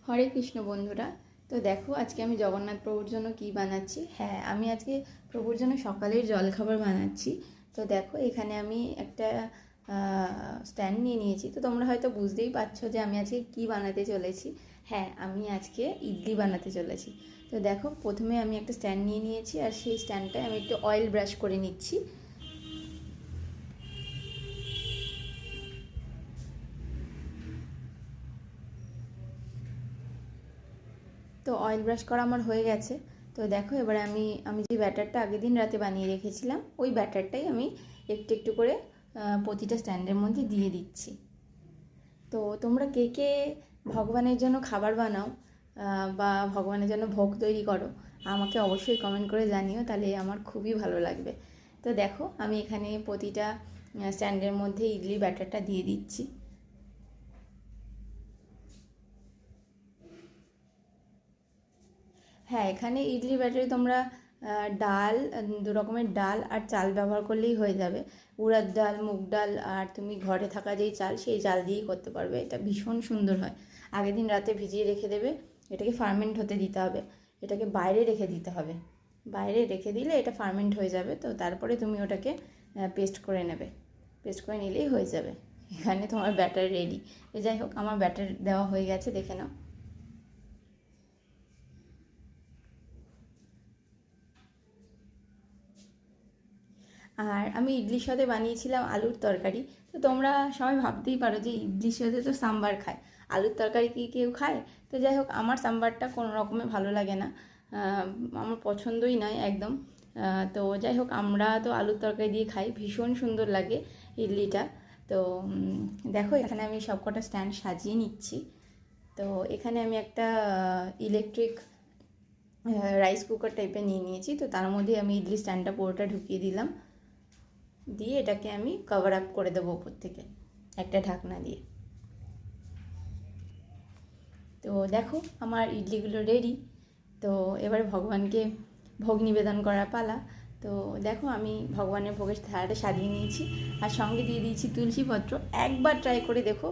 হরে কৃষ্ণ বন্ধুরা। তো দেখো আজকে আমি জগন্নাথ প্রভুর জন্য কী বানাচ্ছি। হ্যাঁ, আমি আজকে প্রভুর জন্য সকালের জলখাবার বানাচ্ছি। তো দেখো এখানে আমি একটা স্ট্যান্ড নিয়ে নিয়েছি। তো তোমরা হয়তো বুঝতেই পারছো যে আমি আজকে কী বানাতে চলেছি। হ্যাঁ, আমি আজকে ইডলি বানাতে চলেছি। তো দেখো প্রথমে আমি একটা স্ট্যান্ড নিয়ে নিয়েছি, আর সেই স্ট্যান্ডটায় আমি একটু অয়েল ব্রাশ করে নিচ্ছি। তো অয়েল ব্রাশ করা আমার হয়ে গেছে। তো দেখো এবারে আমি যে ব্যাটারটা আগের দিন রাতে বানিয়ে রেখেছিলাম, ওই ব্যাটারটাই আমি একটু একটু করে প্রতিটা স্ট্যান্ডের মধ্যে দিয়ে দিচ্ছি। তো তোমরা কে কে ভগবানের জন্য খাবার বানাও বা ভগবানের জন্য ভোগ তৈরি করো, আমাকে অবশ্যই কমেন্ট করে জানিও, তাহলে আমার খুবই ভালো লাগবে। তো দেখো আমি এখানে প্রতিটা স্ট্যান্ডের মধ্যে ইডলি ব্যাটারটা দিয়ে দিচ্ছি। হ্যাঁ, এখানে ইডলি ব্যাটারে তোমরা ডাল, দু রকমের ডাল আর চাল ব্যবহার করলেই হয়ে যাবে। উড়ার ডাল, মুগ ডাল, আর তুমি ঘরে থাকা যেই চাল সেই চাল দিয়েই করতে পারবে। এটা ভীষণ সুন্দর হয়। আগের দিন রাতে ভিজিয়ে রেখে দেবে। এটাকে ফার্মেন্ট হতে দিতে হবে, এটাকে বাইরে রেখে দিতে হবে। বাইরে রেখে দিলে এটা ফার্মেন্ট হয়ে যাবে। তো তারপরে তুমি ওটাকে পেস্ট করে নেবে। পেস্ট করে নিলেই হয়ে যাবে। এখানে তোমার ব্যাটার রেডি। যাই হোক, আমার ব্যাটার দেওয়া হয়ে গেছে, দেখে নাও। আর আমি ইডলির সাথে বানিয়েছিলাম আলুর তরকারি। তো তোমরা সবাই ভাবতেই পারো যে ইডলির সাথে তো সাম্বার খায়, আলুর তরকারি কি কেউ খায়? তো যাই হোক, আমার সাম্বারটা কোনো রকমে ভালো লাগে না, আমার পছন্দই নয় একদম। তো যাই হোক, আমরা তো আলুর তরকারি দিয়ে খাই, ভীষণ সুন্দর লাগে ইডলিটা। তো দেখো এখানে আমি সব কটা স্ট্যান্ড সাজিয়ে নিচ্ছি। তো এখানে আমি একটা ইলেকট্রিক রাইস কুকার টাইপের নিয়ে নিয়েছি। তো তার মধ্যে আমি ইডলি স্ট্যান্ডটা পুরোটা ঢুকিয়ে দিলাম, দিয়ে এটাকে আমি কভার আপ করে দেবো উপর থেকে একটা ঢাকনা দিয়ে। তো দেখো আমার ইডলিগুলো রেডি। তো এবার ভগবানকে ভোগ নিবেদন করার পালা। তো দেখো আমি ভগবানের ভোগের থালাটা সাজিয়ে নিয়েছি, আর সঙ্গে দিয়ে দিয়েছি তুলসী পত্র। একবার ট্রাই করে দেখো।